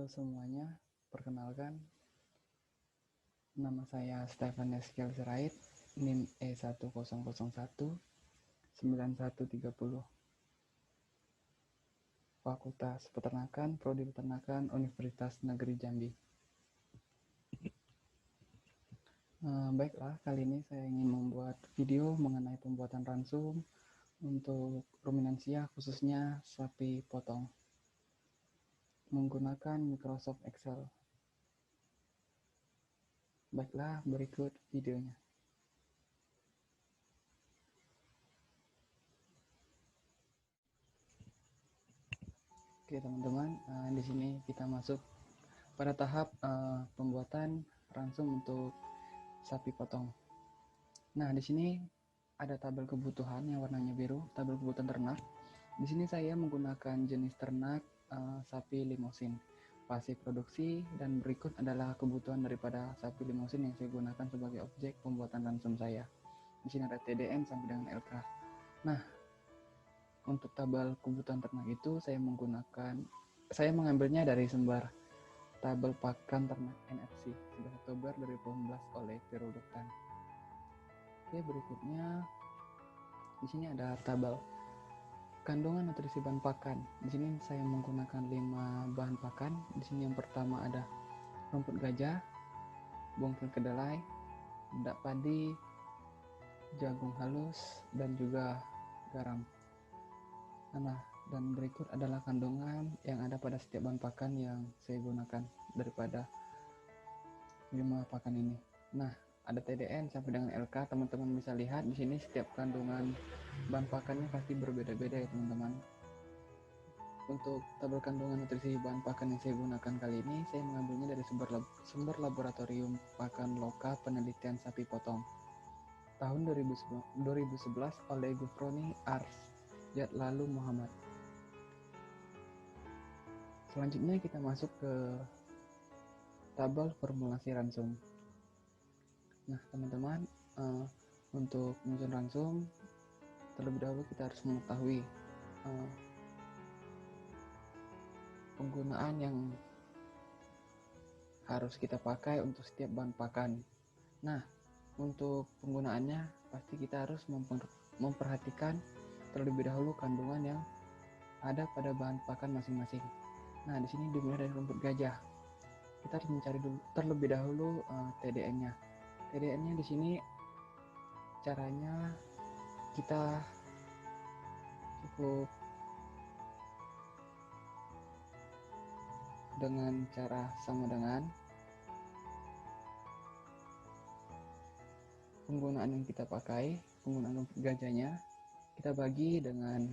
Halo semuanya, perkenalkan, nama saya Stefan Eskiel Sirait, NIM E10019130, Fakultas Peternakan, Prodi Peternakan, Universitas Negeri Jambi. Baiklah, kali ini saya ingin membuat video mengenai pembuatan ransum untuk ruminansia, khususnya sapi potong, menggunakan Microsoft Excel. Baiklah, berikut videonya. Oke teman-teman, di sini kita masuk pada tahap pembuatan ransum untuk sapi potong. Nah, di sini ada tabel kebutuhan yang warnanya biru, tabel kebutuhan ternak. Di sini saya menggunakan jenis ternak sapi limosin, fase produksi, dan berikut adalah kebutuhan daripada sapi limosin yang saya gunakan sebagai objek pembuatan ransum saya. Di sini ada TDN sampai dengan LK. Nah, untuk tabel kebutuhan ternak itu saya mengambilnya dari sumber tabel pakan ternak NFC 11 Oktober 2018 oleh Produktang. Oke, berikutnya di sini ada tabel kandungan nutrisi bahan pakan. Di sini saya menggunakan 5 bahan pakan. Di sini yang pertama ada rumput gajah, bongkel kedelai, endak padi, jagung halus, dan juga garam. Nah, dan berikut adalah kandungan yang ada pada setiap bahan pakan yang saya gunakan daripada 5 pakan ini. Nah, ada TDN sampai dengan LK, teman-teman bisa lihat di sini setiap kandungan bahan pakannya pasti berbeda-beda ya teman-teman. Untuk tabel kandungan nutrisi bahan pakan yang saya gunakan kali ini, saya mengambilnya dari sumber laboratorium pakan loka penelitian sapi potong tahun 2011 oleh Gufroni Arsyad-Lalu Muhammad. Selanjutnya kita masuk ke tabel formulasi ransum. Nah teman-teman, untuk menyusun ransum terlebih dahulu kita harus mengetahui penggunaan yang harus kita pakai untuk setiap bahan pakan. Nah, untuk penggunaannya pasti kita harus memperhatikan terlebih dahulu kandungan yang ada pada bahan pakan masing-masing. Nah, di sini dimulai dari rumput gajah. Kita harus mencari dulu terlebih dahulu TDN-nya. TDN-nya di sini caranya kita cukup dengan cara sama dengan penggunaan yang kita pakai, penggunaan rumput gajahnya kita bagi dengan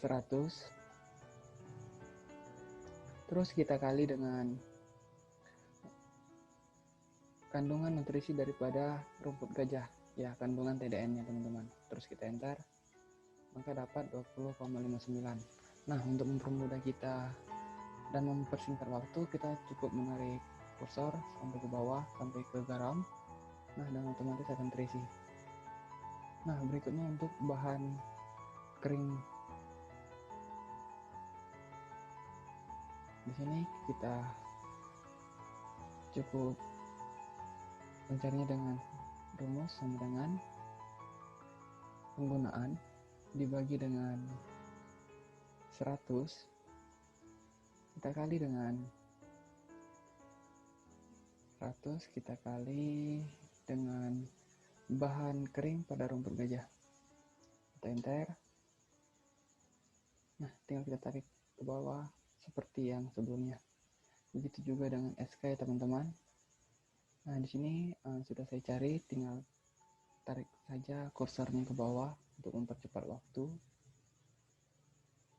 100, terus kita kali dengan kandungan nutrisi daripada rumput gajah, ya kandungan TDN-nya teman-teman. Terus kita enter, maka dapat 20,59. Nah, untuk mempermudah kita dan mempersingkat waktu, kita cukup menarik kursor sampai ke bawah, sampai ke garam. Nah, dan otomatis akan terisi. Nah, berikutnya untuk bahan kering. Di sini kita cukup mencarinya dengan rumus sama dengan penggunaan dibagi dengan 100, kita kali dengan 100, kita kali dengan bahan kering pada rumput gajah. Kita enter. Nah, tinggal kita tarik ke bawah seperti yang sebelumnya. Begitu juga dengan SK ya teman-teman. Nah, di sini sudah saya cari, tinggal tarik saja kursornya ke bawah untuk mempercepat waktu.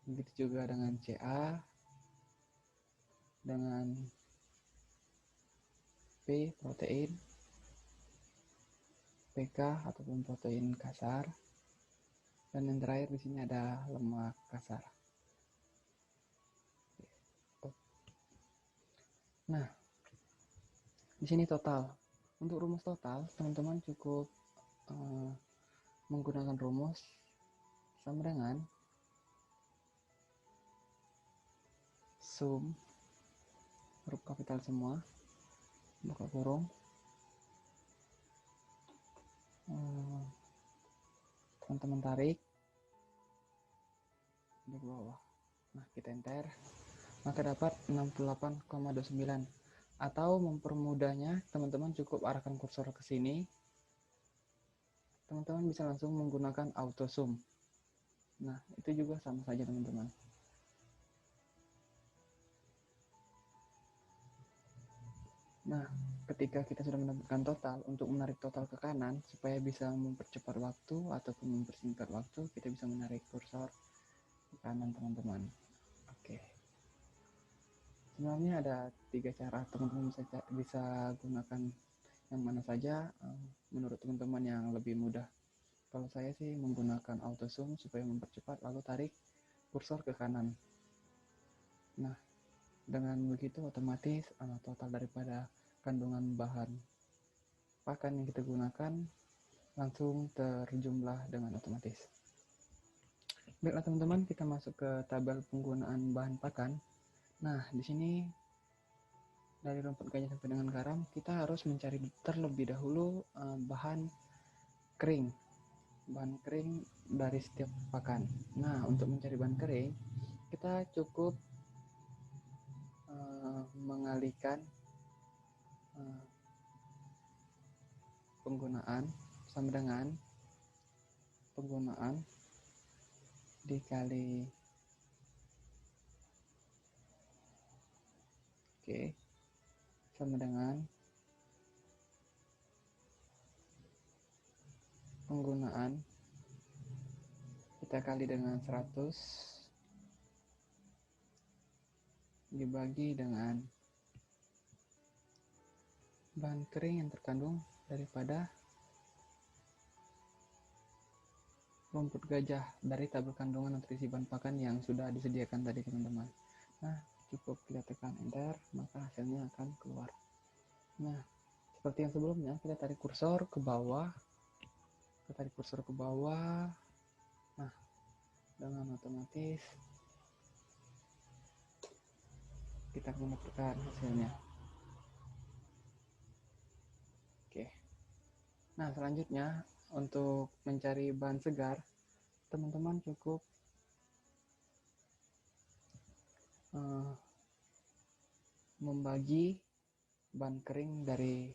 Begitu juga dengan CA, dengan P protein, PK ataupun protein kasar, dan yang terakhir di sini ada lemak kasar. Nah, di sini total. Untuk rumus total, teman-teman cukup menggunakan rumus sama dengan sum huruf kapital semua, buka kurung. Teman-teman tarik di bawah. Nah, kita enter. Maka dapat 68,29. Atau mempermudahnya, teman-teman cukup arahkan kursor ke sini. Teman-teman bisa langsung menggunakan auto zoom. Nah, itu juga sama saja teman-teman. Nah, ketika kita sudah mendapatkan total, untuk menarik total ke kanan, supaya bisa mempercepat waktu ataupun mempersingkat waktu, kita bisa menarik kursor ke kanan teman-teman. Oke. Sebenarnya ada 3 cara, teman-teman bisa gunakan yang mana saja menurut teman-teman yang lebih mudah. Kalau saya sih menggunakan auto zoom supaya mempercepat, lalu tarik kursor ke kanan. Nah, dengan begitu otomatis total daripada kandungan bahan pakan yang kita gunakan langsung terjumlah dengan otomatis. Baiklah teman-teman, kita masuk ke tabel penggunaan bahan pakan. Nah, di sini dari rumput gajah sampai dengan garam, kita harus mencari terlebih dahulu bahan kering dari setiap pakan. Nah, untuk mencari bahan kering, kita cukup mengalihkan penggunaan sama dengan penggunaan dikali sama dengan penggunaan kita kali dengan 100 dibagi dengan bahan kering yang terkandung daripada rumput gajah dari tabel kandungan nutrisi bahan pakan yang sudah disediakan tadi teman-teman. Nah, cukup kita tekan enter, maka hasilnya akan keluar. Nah, seperti yang sebelumnya, kita tarik kursor ke bawah. Nah, dengan otomatis kita akan mendapatkan hasilnya. Oke. Nah, selanjutnya untuk mencari bahan segar, teman-teman cukup membagi bahan kering dari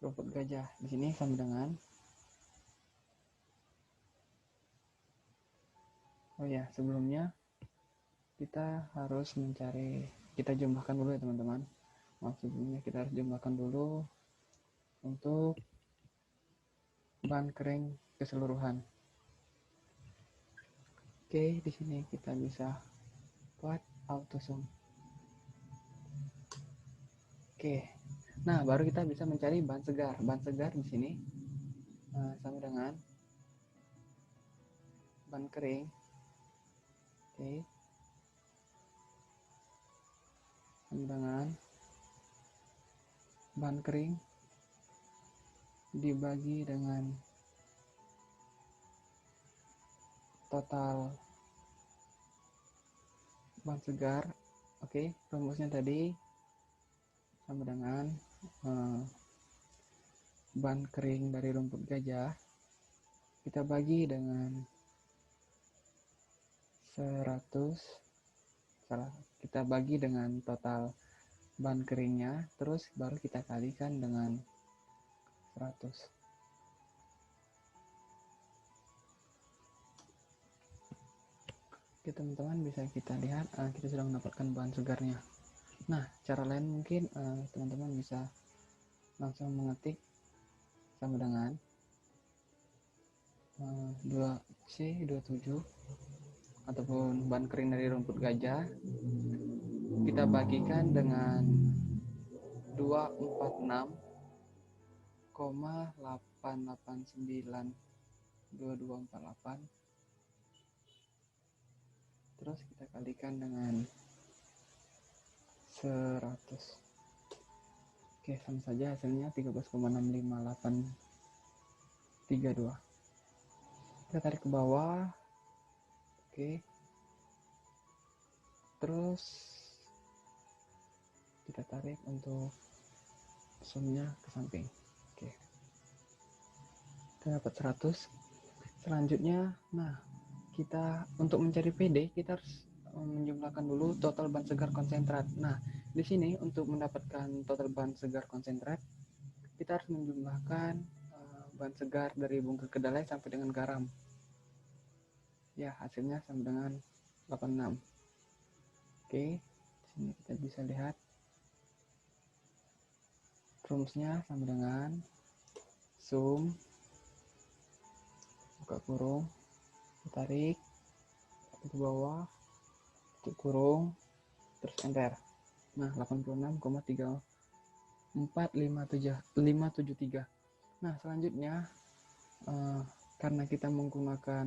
rumput gajah. Di sini sama dengan sebelumnya kita harus kita jumlahkan dulu ya teman-teman. Sebelumnya kita harus jumlahkan dulu untuk bahan kering keseluruhan. Oke, di sini kita bisa buat auto zoom. Oke. Nah, baru kita bisa mencari bahan segar. Bahan segar di sini sama dengan bahan kering. Oke. Sama dengan bahan kering dibagi dengan total bahan segar. Oke, rumusnya tadi sama dengan bahan kering dari rumput gajah kita bagi dengan 100, kita bagi dengan total bahan keringnya, terus baru kita kalikan dengan 100. Oke teman-teman, bisa kita lihat kita sudah mendapatkan bahan segarnya. Nah, cara lain mungkin teman-teman bisa langsung mengetik sama dengan 2C27 ataupun bahan kering dari rumput gajah kita bagikan dengan 246,8892248, terus kita kalikan dengan 100. Oke, sama saja hasilnya 13,65832. Kita tarik ke bawah. Oke. Terus kita tarik untuk zoomnya ke samping. Oke, kita dapat 100. Selanjutnya, nah kita untuk mencari PD kita harus menjumlahkan dulu total bahan segar konsentrat. Nah, di sini untuk mendapatkan total bahan segar konsentrat kita harus menjumlahkan bahan segar dari bungkil kedelai sampai dengan garam. Ya, hasilnya sama dengan 86. Oke, di sini kita bisa lihat rumusnya sama dengan sum buka kurung, tarik ke bawah, tutup kurung, terus enter. Nah, 86,34573. Nah, selanjutnya karena kita menggunakan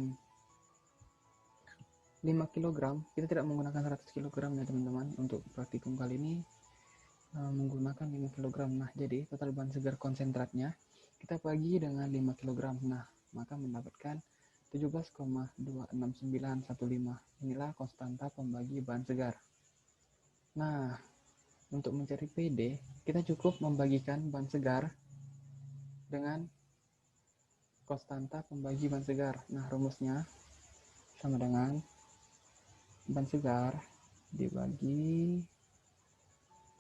5 kg, kita tidak menggunakan 100 kg ya teman-teman. Untuk praktikum kali ini menggunakan 5 kg. Nah, jadi total bahan segar konsentratnya kita bagi dengan 5 kg. Nah, maka mendapatkan 17,26915. Inilah konstanta pembagi bahan segar. Nah, untuk mencari PD, kita cukup membagikan bahan segar dengan konstanta pembagi bahan segar. Nah, rumusnya sama dengan bahan segar dibagi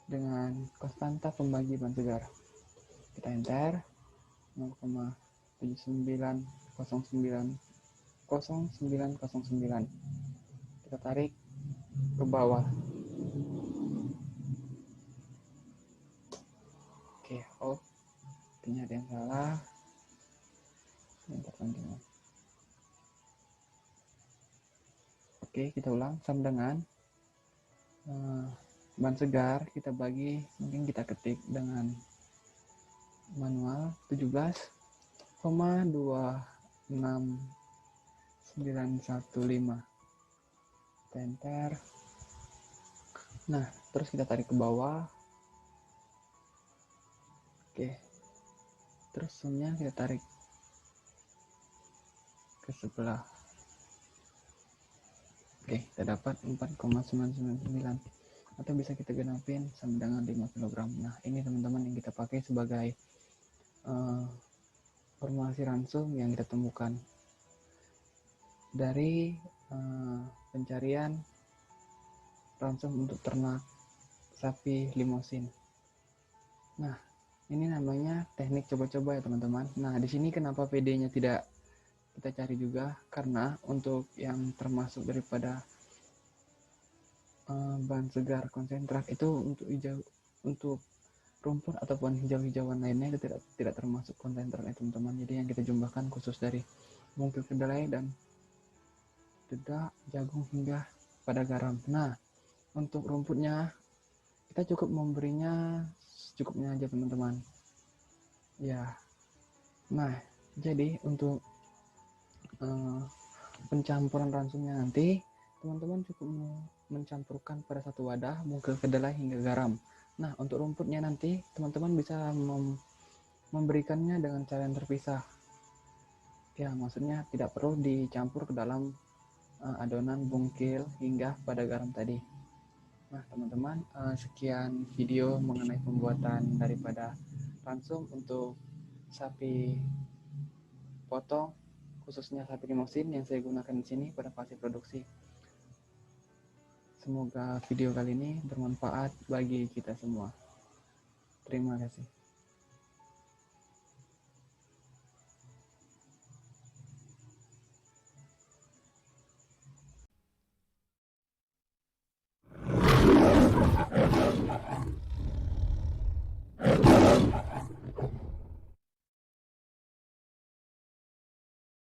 dengan konstanta pembagi bahan segar. Kita enter 0,79090909. Kita tarik ke bawah. Oke, artinya ada yang salah. Oke, kita ulang. Sama dengan bahan segar kita bagi, mungkin kita ketik dengan manual 17,26915. Enter. Nah, terus kita tarik ke bawah. Oke, terus zoomnya kita tarik ke sebelah. Oke, kita dapat 4,999, atau bisa kita genapin sama dengan 5 kg. Nah, ini teman-teman yang kita pakai sebagai formulasi ransum yang kita temukan dari pencarian ransum untuk ternak sapi limosin. Nah, ini namanya teknik coba-coba ya teman-teman. Nah, di sini kenapa PD-nya tidak kita cari juga, karena untuk yang termasuk daripada bahan segar konsentrat itu untuk rumput ataupun hijau-hijauan lainnya itu tidak termasuk konsentrat ya teman-teman. Jadi yang kita jumlahkan khusus dari bungkil kedelai dan dedak, jagung hingga pada garam. Nah, untuk rumputnya kita cukup memberinya secukupnya aja teman-teman. Ya. Nah, jadi untuk pencampuran ransumnya nanti teman-teman cukup mencampurkan pada satu wadah bungkil kedelai hingga garam. Nah, untuk rumputnya nanti teman-teman bisa memberikannya dengan cara yang terpisah. Ya, maksudnya tidak perlu dicampur ke dalam adonan bungkil hingga pada garam tadi. Nah, teman-teman, sekian video mengenai pembuatan daripada ransum untuk sapi potong, khususnya sapi limosin yang saya gunakan di sini pada fase produksi. Semoga video kali ini bermanfaat bagi kita semua. Terima kasih.